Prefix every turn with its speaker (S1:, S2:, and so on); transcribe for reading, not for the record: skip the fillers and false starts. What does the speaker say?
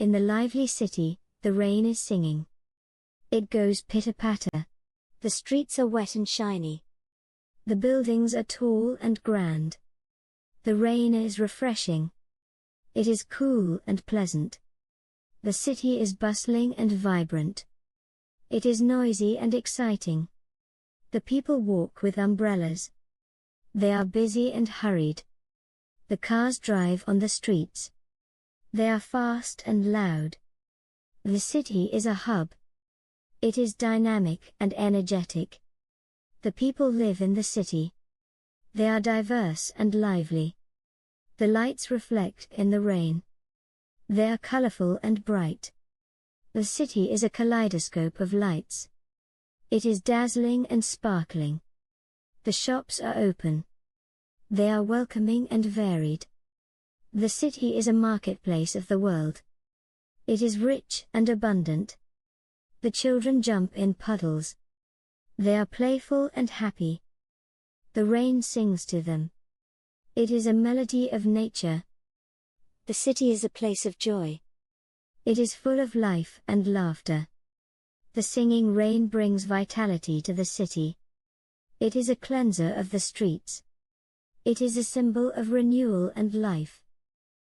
S1: In the lively city, the rain is singing. It goes pitter-patter. The streets are wet and shiny. The buildings are tall and grand. The rain is refreshing. It is cool and pleasant. The city is bustling and vibrant. It is noisy and exciting. The people walk with umbrellas. They are busy and hurried. The cars drive on the streets. They are fast and loud. The city is a hub. It is dynamic and energetic. The people live in the city. They are diverse and lively. The lights reflect in the rain. They are colorful and bright. The city is a kaleidoscope of lights. It is dazzling and sparkling. The shops are open. They are welcoming and varied. The city is a marketplace of the world. It is rich and abundant. The children jump in puddles. They are playful and happy. The rain sings to them. It is a melody of nature. The city is a place of joy. It is full of life and laughter. The singing rain brings vitality to the city. It is a cleanser of the streets. It is a symbol of renewal and life.